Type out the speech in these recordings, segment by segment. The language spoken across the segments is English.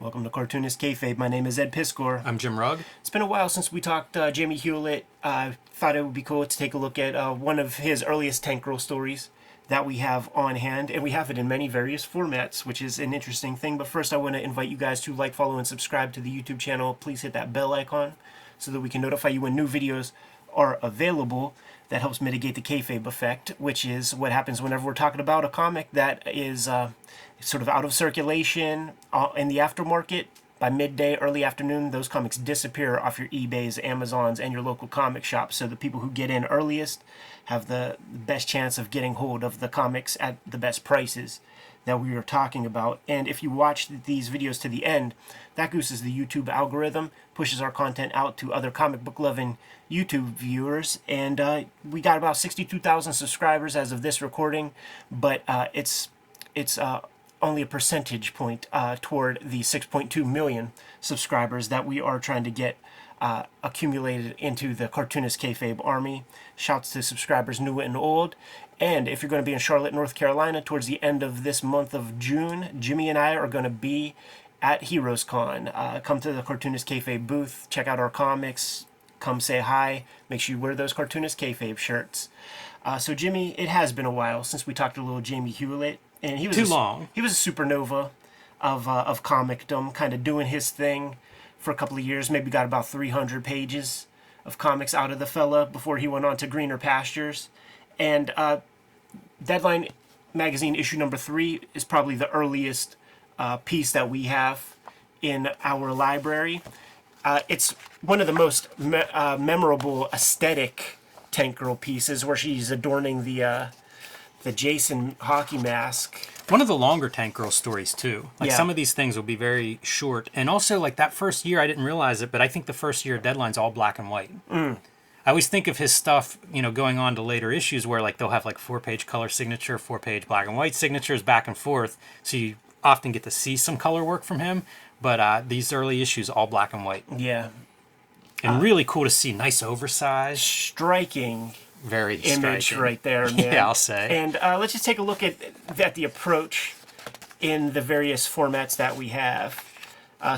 Welcome to Cartoonist Kayfabe. My name is Ed Piskor. I'm Jim Rugg. It's been a while since we talked Jaime Hewlett. Thought it would be cool to take a look at one of his earliest Tank Girl stories that we have on hand, and we have it in many various formats, which is an interesting thing. But first, I want to invite you guys to like, follow, and subscribe to the YouTube channel. Please hit that bell icon so that we can notify you when new videos are available. That helps mitigate the kayfabe effect, which is what happens whenever we're talking about a comic that is sort of out of circulation in the aftermarket. By midday, early afternoon, those comics disappear off your eBays, Amazons, and your local comic shops. So the people who get in earliest have the best chance of getting hold of the comics at the best prices that we are talking about. And if you watch these videos to the end, that gooses the YouTube algorithm, pushes our content out to other comic book loving YouTube viewers. And we got about 62,000 subscribers as of this recording, but it's only a percentage point toward the 6.2 million subscribers that we are trying to get accumulated into the Cartoonist Kayfabe army. Shouts to subscribers new and old. And if you're going to be in Charlotte, North Carolina, towards the end of this month of June, Jimmy and I are going to be at Heroes Con. Come to the Cartoonist Kayfabe booth, check out our comics, come say hi, make sure you wear those Cartoonist Kayfabe shirts. So Jimmy, it has been a while since we talked to little Jaime Hewlett. And he was Too long. He was a supernova of comicdom, kind of doing his thing for a couple of years. Maybe got about 300 pages of comics out of the fella before he went on to greener pastures. And Deadline magazine issue number 3 is probably the earliest piece that we have in our library. It's one of the most memorable aesthetic Tank Girl pieces, where she's adorning the Jason hockey mask. One of the longer Tank Girl stories, too. Some of these things will be very short. And also, that first year, I didn't realize it, but I think the first year Deadline's all black and white. I always think of his stuff, going on to later issues where, they'll have, 4-page color signature, 4-page black and white signatures back and forth. So you often get to see some color work from him. But these early issues, all black and white. Yeah. And really cool to see. Nice oversized. Striking. Very image striking. Right there, man. Yeah, I'll say. And let's just take a look at the approach in the various formats that we have.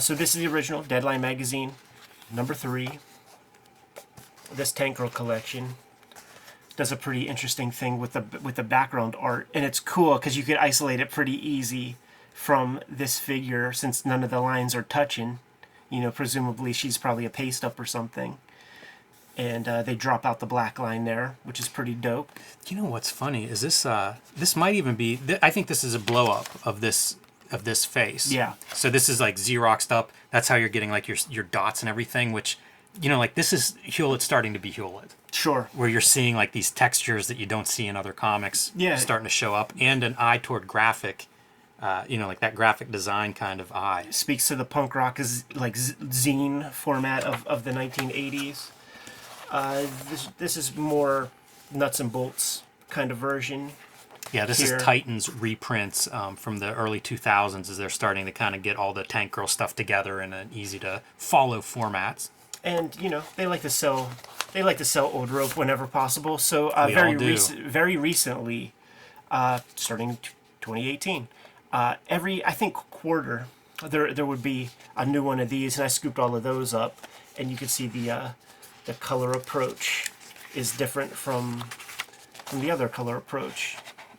So this is the original Deadline magazine, number 3. This Tank Girl collection does a pretty interesting thing with the background art, and it's cool because you could isolate it pretty easy from this figure since none of the lines are touching. Presumably she's probably a paste up or something. And they drop out the black line there, which is pretty dope. You know what's funny is this? This might even be. I think this is a blow up of this face. Yeah. So this is Xeroxed up. That's how you're getting your dots and everything. Which, this is Hewlett starting to be Hewlett. Sure. Where you're seeing these textures that you don't see in other comics. Yeah. Starting to show up, and an eye toward graphic. That graphic design kind of eye. Speaks to the punk rock zine format of the 1980s. This is more nuts and bolts kind of version. Yeah, this is Titan's reprints from the early 2000s as they're starting to kind of get all the Tank Girl stuff together in an easy to follow formats. And they like to sell old rope whenever possible. So very recently, starting 2018, every I think quarter there would be a new one of these, and I scooped all of those up, and you can see the color approach is different from the other color approach.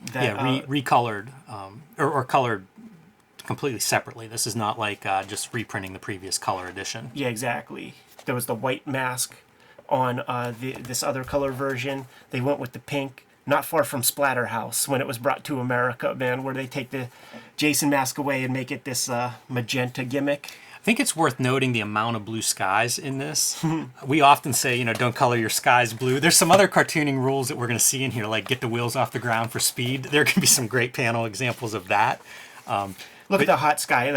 Recolored or colored completely separately. This is not just reprinting the previous color edition. Yeah, exactly. There was the white mask on this other color version. They went with the pink, not far from Splatterhouse when it was brought to America, man, where they take the Jason mask away and make it this magenta gimmick. I think it's worth noting the amount of blue skies in this. We often say, don't color your skies blue. There's some other cartooning rules that we're going to see in here, like get the wheels off the ground for speed. There can be some great panel examples of that. Look at the hot sky.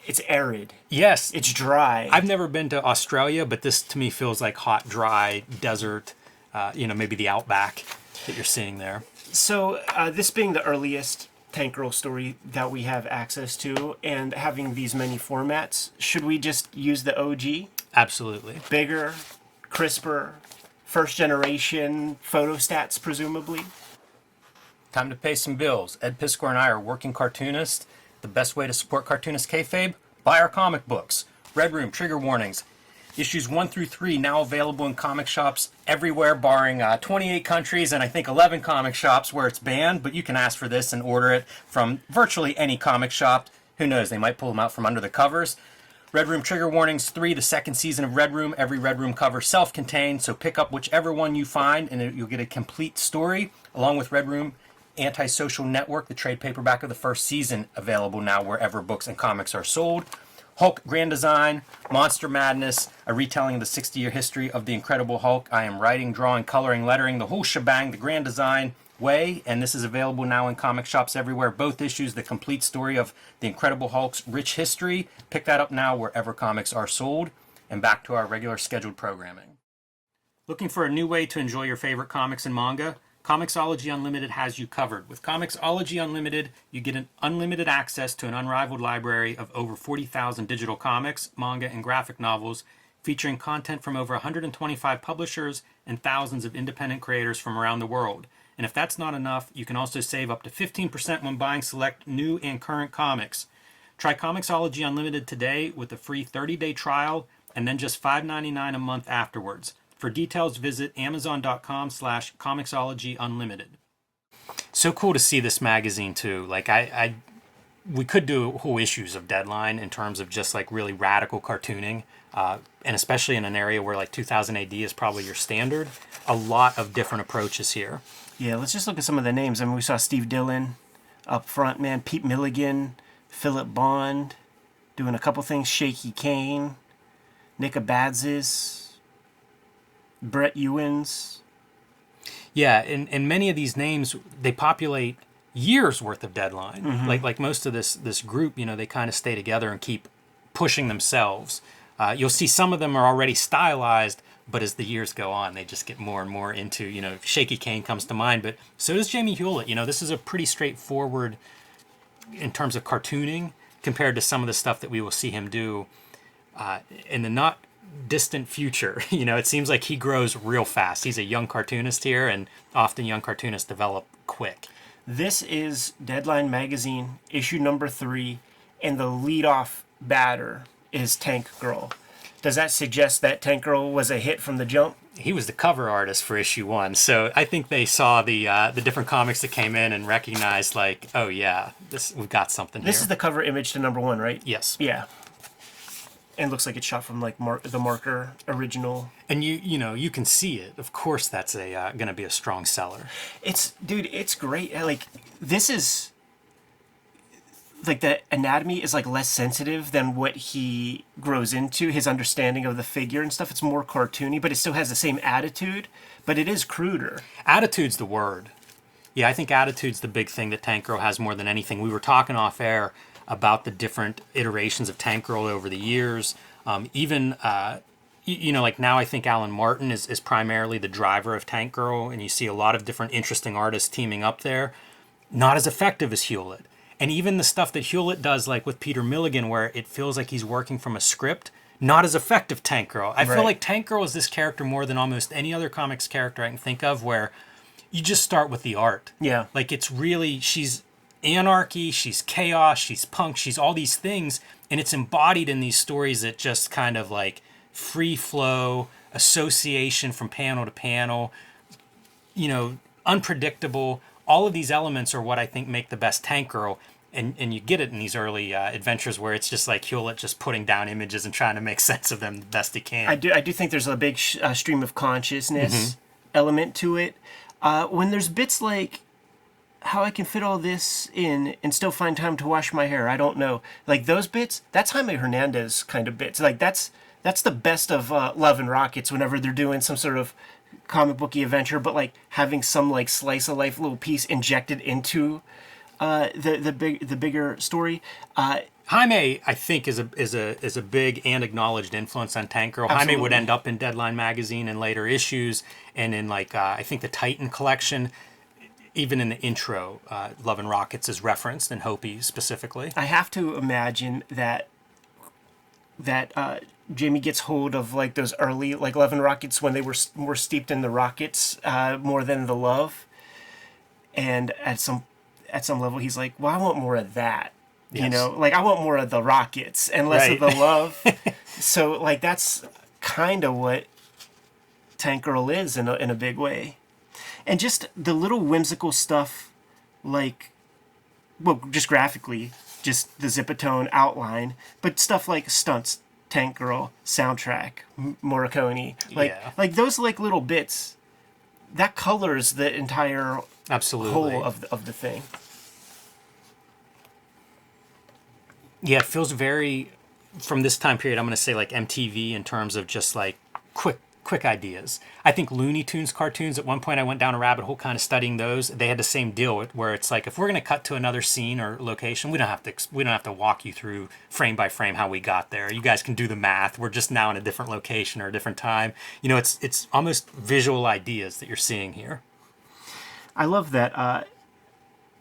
It's arid. Yes. It's dry. I've never been to Australia, but this to me feels like hot, dry desert, maybe the outback that you're seeing there. So this being the earliest Tank Girl story that we have access to, and having these many formats, should we just use the OG? Absolutely. Bigger, crisper, first generation photostats, presumably? Time to pay some bills. Ed Piskor and I are working cartoonists. The best way to support Cartoonist Kayfabe? Buy our comic books. Red Room, Trigger Warnings. Issues 1 through 3 now available in comic shops everywhere, barring 28 countries and I think 11 comic shops where it's banned, but you can ask for this and order it from virtually any comic shop. Who knows, they might pull them out from under the covers. Red Room Trigger Warnings 3, the second season of Red Room. Every Red Room cover self-contained, so pick up whichever one you find and you'll get a complete story, along with Red Room Antisocial Network, the trade paperback of the first season, available now wherever books and comics are sold. Hulk Grand Design, Monster Madness, a retelling of the 60-year history of the Incredible Hulk. I am writing, drawing, coloring, lettering, the whole shebang, the Grand Design way, and this is available now in comic shops everywhere. Both issues, the complete story of the Incredible Hulk's rich history. Pick that up now wherever comics are sold. And back to our regular scheduled programming. Looking for a new way to enjoy your favorite comics and manga? Comixology Unlimited has you covered. With Comixology Unlimited, you get an unlimited access to an unrivaled library of over 40,000 digital comics, manga, and graphic novels, featuring content from over 125 publishers and thousands of independent creators from around the world. And if that's not enough, you can also save up to 15% when buying select new and current comics. Try Comixology Unlimited today with a free 30-day trial and then just $5.99 a month afterwards. For details, visit amazon.com/comixologyunlimited. So cool to see this magazine too. Like we could do whole issues of Deadline in terms of just like really radical cartooning, and especially in an area where like 2000 AD is probably your standard. A lot of different approaches here. Yeah, let's just look at some of the names. I mean, we saw Steve Dillon up front, man. Pete Milligan, Philip Bond, doing a couple things. Shaky Kane, Nick Abadzis, Brett Ewins. Yeah, and many of these names, they populate years worth of Deadline. Mm-hmm. Like most of this group, you know, they kind of stay together and keep pushing themselves. You'll see some of them are already stylized, but as the years go on, they just get more and more into, you know, Shaky Kane comes to mind, but so does Jaime Hewlett. You know, this is a pretty straightforward in terms of cartooning compared to some of the stuff that we will see him do in the not distant future. You know, it seems like he grows real fast. He's a young cartoonist here, and often young cartoonists develop quick. This is Deadline Magazine, issue number 3, and the leadoff batter is Tank Girl. Does that suggest that Tank Girl was a hit from the jump? He was the cover artist for issue 1, so I think they saw the different comics that came in and recognized, like, oh yeah, we've got something here. This is the cover image to number 1, right? Yes. Yeah. And looks like it's shot from like the marker original. And you know you can see it. Of course, that's a going to be a strong seller. It's great. Like this is like the anatomy is like less sensitive than what he grows into. His understanding of the figure and stuff. It's more cartoony, but it still has the same attitude. But it is cruder. Attitude's the word. Yeah, I think attitude's the big thing that Tank Girl has more than anything. We were talking off air about the different iterations of Tank Girl over the years. Even, you know, like now I think Alan Martin is primarily the driver of Tank Girl, and you see a lot of different interesting artists teaming up there. Not as effective as Hewlett. And even the stuff that Hewlett does, like with Peter Milligan, where it feels like he's working from a script, not as effective Tank Girl. I feel like Tank Girl is this character more than almost any other comics character I can think of, where you just start with the art. Yeah. Like it's really, she's anarchy, she's chaos, she's punk, she's all these things, and it's embodied in these stories that just kind of like free flow, association from panel to panel, you know, unpredictable. All of these elements are what I think make the best Tank Girl, and you get it in these early adventures where it's just like Hewlett just putting down images and trying to make sense of them the best he can. I do think there's a big stream of consciousness element to it. When there's bits like how I can fit all this in and still find time to wash my hair, I don't know. Like those bits, that's Jaime Hernandez kind of bits. Like that's the best of Love and Rockets whenever they're doing some sort of comic booky adventure, but like having some like slice of life little piece injected into the bigger story. Jaime, I think, is a big and acknowledged influence on Tank Girl. Absolutely. Jaime would end up in Deadline magazine in later issues, and in like I think the Titan collection. Even in the intro, Love and Rockets is referenced, and Hopi specifically. I have to imagine that Jamie gets hold of like those early like Love and Rockets when they were more steeped in the Rockets more than the love, and at some level he's like, well, I want more of that. You know, like I want more of the rockets and less of the love. So like that's kind of what Tank Girl is in a big way. And just the little whimsical stuff, like, well, just graphically, just the Zipatone outline, but stuff like stunts, Tank Girl, soundtrack, Morricone, like those like little bits, that colors the entire whole of the thing. Yeah, it feels very, from this time period, I'm going to say like MTV in terms of just like quick ideas. I think Looney Tunes cartoons, at one point I went down a rabbit hole kind of studying those. They had the same deal where it's like, if we're going to cut to another scene or location, we don't have to walk you through frame by frame how we got there. You guys can do the math. We're just now in a different location or a different time. You know, it's almost visual ideas that you're seeing here. I love that,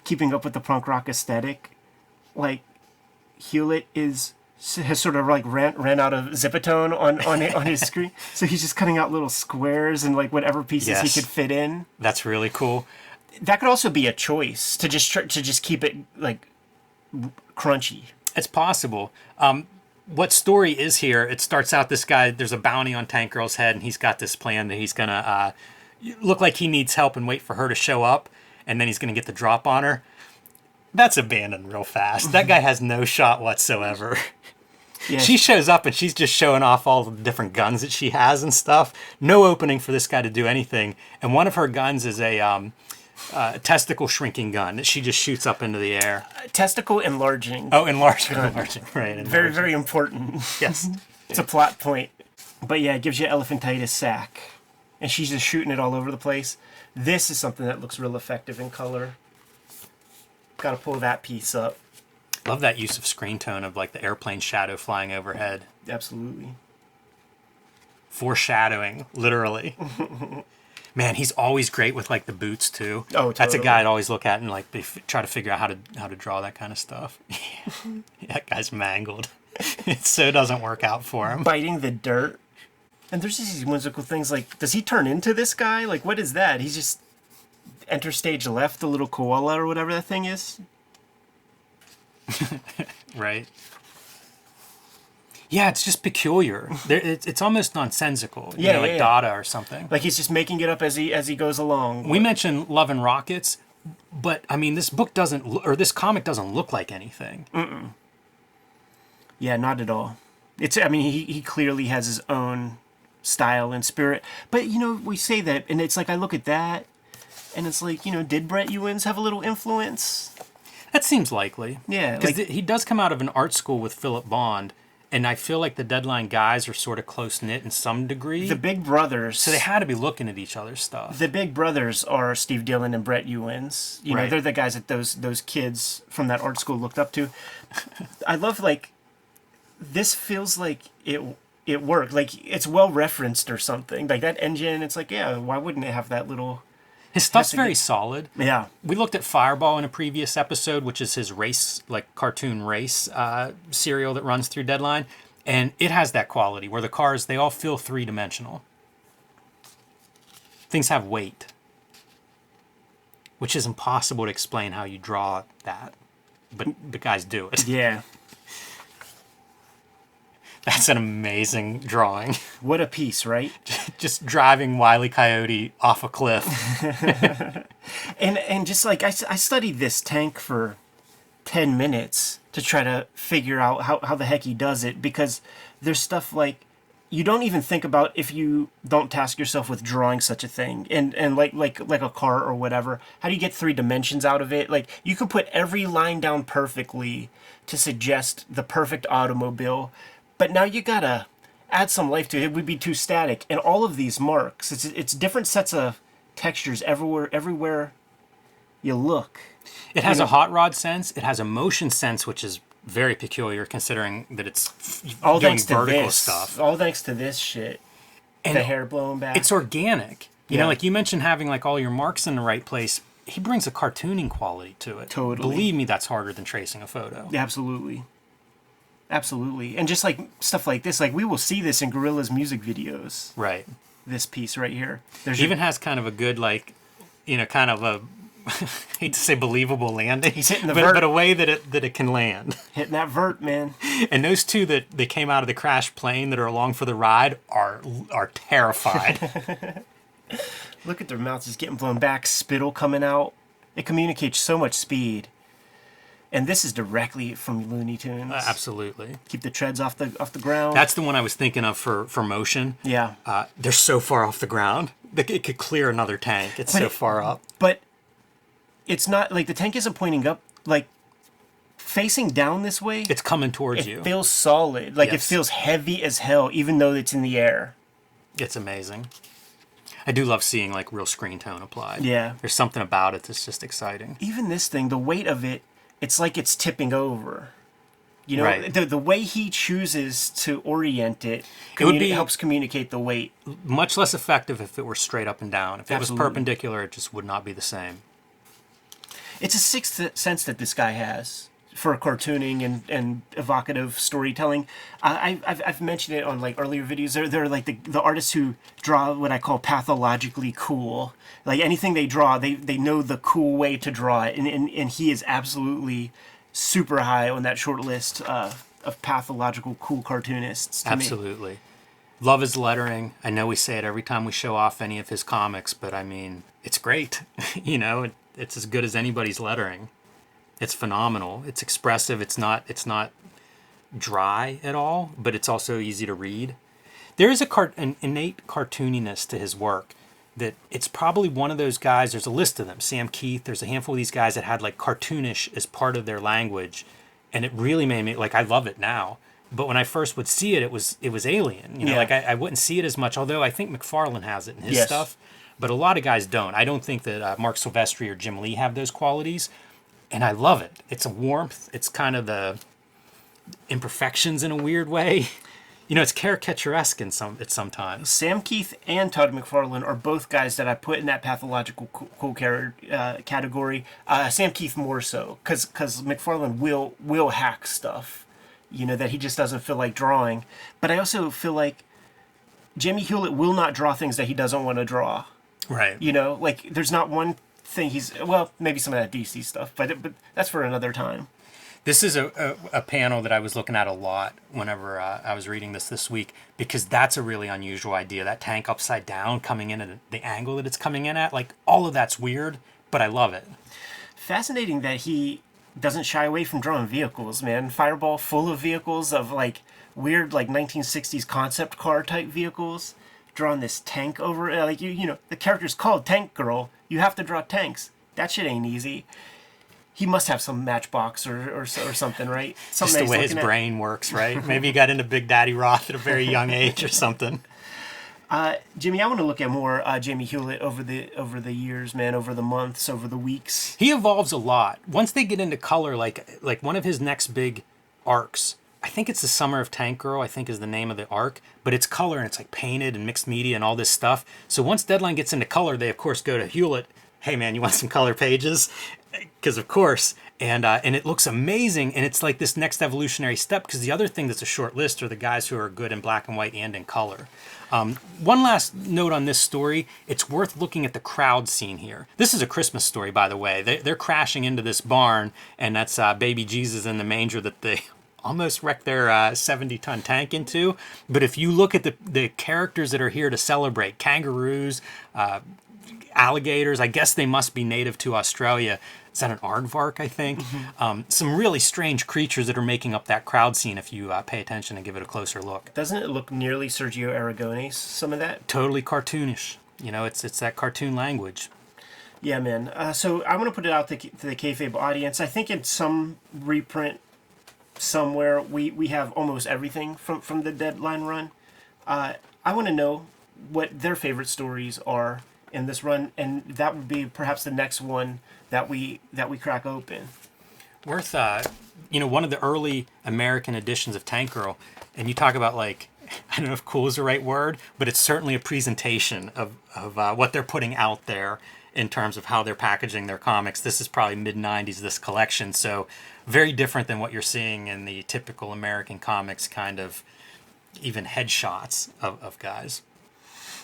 keeping up with the punk rock aesthetic, like Hewlett has sort of like ran out of Zipatone on his screen, so he's just cutting out little squares and like whatever pieces he could fit in. That's really cool. That could also be a choice to just keep it like crunchy. It's possible. What story is here? It starts out, this guy, there's a bounty on Tank Girl's head, and he's got this plan that he's gonna look like he needs help and wait for her to show up, and then he's gonna get the drop on her. That's abandoned real fast. That guy has no shot whatsoever. Yeah. She shows up and she's just showing off all the different guns that she has and stuff. No opening for this guy to do anything. And one of her guns is a testicle shrinking gun that she just shoots up into the air. Testicle enlarging. Oh, enlarging. Right. Enlarging. Very, very important. Yes. It's a plot point. But yeah, it gives you elephantitis sac. And she's just shooting it all over the place. This is something that looks real effective in color. Got to pull that piece up. Love that use of screen tone of like the airplane shadow flying overhead. Absolutely. Foreshadowing, literally. Man, he's always great with like the boots too. Oh, totally. That's a guy I'd always look at and like try to figure out how to draw that kind of stuff. That guy's mangled. It so doesn't work out for him. Biting the dirt. And there's just these whimsical things like, does he turn into this guy? Like, what is that? He's just enter stage left, the little koala or whatever that thing is. Right. Yeah, it's just peculiar. It's almost nonsensical. You know, like Dada or something. Like he's just making it up as he goes along. We mentioned Love and Rockets, but I mean, this comic doesn't look like anything. Mm-mm. Yeah, not at all. I mean, he clearly has his own style and spirit. But you know, we say that, and it's like I look at that, and it's like, you know, did Brett Ewins have a little influence? That seems likely. Yeah. Because he does come out of an art school with Philip Bond, and I feel like the Deadline guys are sort of close-knit in some degree. The Big Brothers. So they had to be looking at each other's stuff. The Big Brothers are Steve Dillon and Brett Ewins. You know, they're the guys that those kids from that art school looked up to. I love, like, this feels like it worked. Like, it's well-referenced or something. Like, that engine, it's like, yeah, why wouldn't it have that little... His stuff's very solid. Yeah. We looked at Fireball in a previous episode, which is his race, like cartoon race serial that runs through Deadline. And it has that quality where the cars, they all feel three-dimensional. Things have weight. Which is impossible to explain how you draw that. But the guys do it. Yeah. That's an amazing drawing. What a piece, right? Just driving Wile E. Coyote off a cliff. and just like, I studied this tank for 10 minutes to try to figure out how the heck he does it, because there's stuff like you don't even think about if you don't task yourself with drawing such a thing. And like a car or whatever, how do you get 3 dimensions out of it? Like, you can put every line down perfectly to suggest the perfect automobile, but now you gotta add some life to it. It would be too static. And all of these marks, it's different sets of textures everywhere you look. It has a hot rod sense. It has a motion sense, which is very peculiar considering that it's all doing thanks to vertical this stuff. All thanks to this shit. And the hair blowing back. It's organic. You know, like you mentioned having like all your marks in the right place. He brings a cartooning quality to it. Totally. Believe me, that's harder than tracing a photo. Absolutely. Absolutely. And just like stuff like this, like we will see this in Gorillaz music videos. Right. This piece right here. It even has kind of a good, like, you know, kind of a hate to say believable landing. He's hitting the but, vert. but a way that it can land. Hitting that vert, man. And those two that came out of the crashed plane that are along for the ride are terrified. Look at their mouths just getting blown back, spittle coming out. It communicates so much speed. And this is directly from Looney Tunes. Absolutely. Keep the treads off the ground. That's the one I was thinking of for motion. Yeah. They're so far off the ground that it could clear another tank. It's so far up. But it's not like the tank isn't pointing up. Like facing down this way, It's coming towards you. it feels solid. Like it Yes. feels heavy as hell, even though it's in the air. It's amazing. I do love seeing like real screen tone applied. Yeah. There's something about it that's just exciting. Even this thing, the weight of it, it's like it's tipping over. You know, Right. the way he chooses to orient it, would be- helps communicate the weight. Much less effective if it were straight up and down. If it Absolutely. was perpendicular, it just would not be the same. It's a sixth sense that this guy has for cartooning and evocative storytelling. I've mentioned it on like earlier videos. They're like the artists who draw what I call pathologically cool. Like anything they draw, they know the cool way to draw it, and he is absolutely super high on that short list of pathological cool cartoonists. To me. Absolutely. Love his lettering. I know we say it every time we show off any of his comics, but I mean, it's great. You know, it's as good as anybody's lettering. It's phenomenal. It's expressive. It's not dry at all, but it's also easy to read. There is an innate cartooniness to his work that it's probably one of those guys. There's a list of them. Sam Keith. There's a handful of these guys that had like cartoonish as part of their language, and it really made me like I love it now. But when I first would see it, it was alien. You know, Yeah. like I wouldn't see it as much. Although I think McFarlane has it in his Yes. stuff, but a lot of guys don't. I don't think that Mark Silvestri or Jim Lee have those qualities. And I love it. It's a warmth. It's kind of the imperfections in a weird way. You know, it's caricaturesque at sometimes. Sam Keith and Todd McFarlane are both guys that I put in that pathological cool category. Sam Keith more so, because McFarlane will hack stuff, you know, that he just doesn't feel like drawing. But I also feel like Jaime Hewlett will not draw things that he doesn't want to draw. Right. You know, like there's not one thing well, maybe some of that DC stuff, but that's for another time. This is a panel that I was looking at a lot whenever I was reading this week, because that's a really unusual idea. That tank upside down coming in at the angle that it's coming in at. Like, all of that's weird, but I love it. Fascinating that he doesn't shy away from drawing vehicles, man. Fireball full of vehicles of like weird like 1960s concept car type vehicles. Drawing this tank over like you know, the character's called Tank Girl. You have to draw tanks. That shit ain't easy. He must have some Matchbox or something, right? Something Just the way his brain works, right? Maybe he got into Big Daddy Roth at a very young age or something. Jimmy, I want to look at more Jaime Hewlett over the years, man, over the months, over the weeks. He evolves a lot. Once they get into color, like one of his next big arcs, I think it's the Summer of Tank Girl, I think is the name of the arc, but it's color and it's like painted and mixed media and all this stuff. So once Deadline gets into color, they of course go to Hewlett. Hey man, you want some color pages? Because of course, and it looks amazing, and it's like this next evolutionary step. Because the other thing that's a short list are the guys who are good in black and white and in color. One last note on this story: it's worth looking at the crowd scene here. This is a Christmas story, by the way. They're crashing into this barn, and that's baby Jesus in the manger that they almost wrecked their 70-ton tank into. But if you look at the characters that are here to celebrate, kangaroos, alligators, I guess they must be native to Australia. Is that an aardvark, I think? Mm-hmm. Some really strange creatures that are making up that crowd scene if you pay attention and give it a closer look. Doesn't it look nearly Sergio Aragonés, some of that? Totally cartoonish. You know, it's that cartoon language. Yeah, man. So I'm going to put it out to the Kayfabe audience. I think in some reprint somewhere, we have almost everything from the Deadline run. I want to know what their favorite stories are in this run, and that would be perhaps the next one that we crack open. Worth, one of the early American editions of Tank Girl, and you talk about like, I don't know if cool is the right word, but it's certainly a presentation of what they're putting out there in terms of how they're packaging their comics. This is probably mid-90s, this collection, so very different than what you're seeing in the typical American comics kind of even headshots of guys.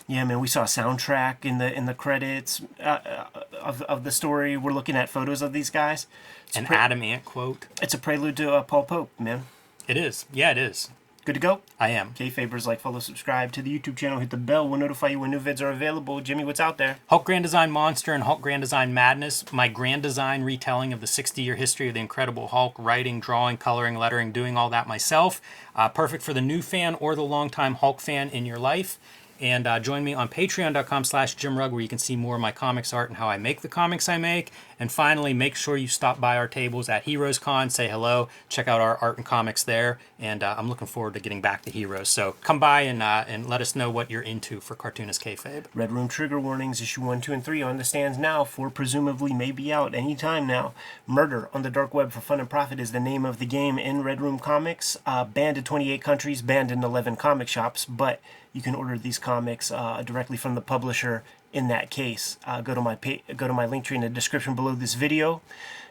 Yeah, man, we saw a soundtrack in the credits of the story. We're looking at photos of these guys. An Adam Ant quote. It's a prelude to Paul Pope, man. It is. Yeah, it is. Good to go? I am. Kayfabers, like, follow, subscribe to the YouTube channel. Hit the bell. We'll notify you when new vids are available. Jimmy, what's out there? Hulk Grand Design Monster and Hulk Grand Design Madness. My Grand Design retelling of the 60-year history of the Incredible Hulk. Writing, drawing, coloring, lettering, doing all that myself. Perfect for the new fan or the longtime Hulk fan in your life. And join me on patreon.com/JimRugg, where you can see more of my comics art and how I make the comics I make. And finally, make sure you stop by our tables at Heroes Con, say hello, check out our art and comics there. And I'm looking forward to getting back to Heroes. So come by and let us know what you're into for Cartoonist Kayfabe. Red Room trigger warnings, issue 1, 2, and 3 on the stands now. 4 presumably may be out anytime now. Murder on the Dark Web for Fun and Profit is the name of the game in Red Room Comics. Banned in 28 countries, banned in 11 comic shops, but you can order these comics directly from the publisher. In that case, go to my link tree in the description below this video.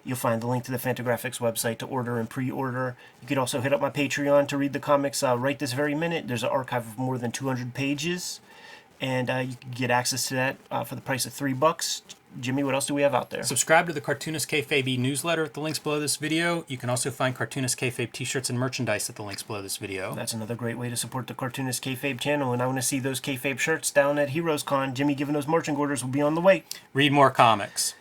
You'll find the link to the Fantagraphics website to order and pre-order. You could also hit up my Patreon to read the comics right this very minute. There's an archive of more than 200 pages, and you can get access to that for the price of $3. Jimmy, what else do we have out there? Subscribe to the Cartoonist Kayfabe newsletter at the links below this video. You can also find Cartoonist Kayfabe t-shirts and merchandise at the links below this video. That's another great way to support the Cartoonist Kayfabe channel, and I want to see those Kayfabe shirts down at Heroes Con. Jimmy giving those marching orders will be on the way. Read more comics.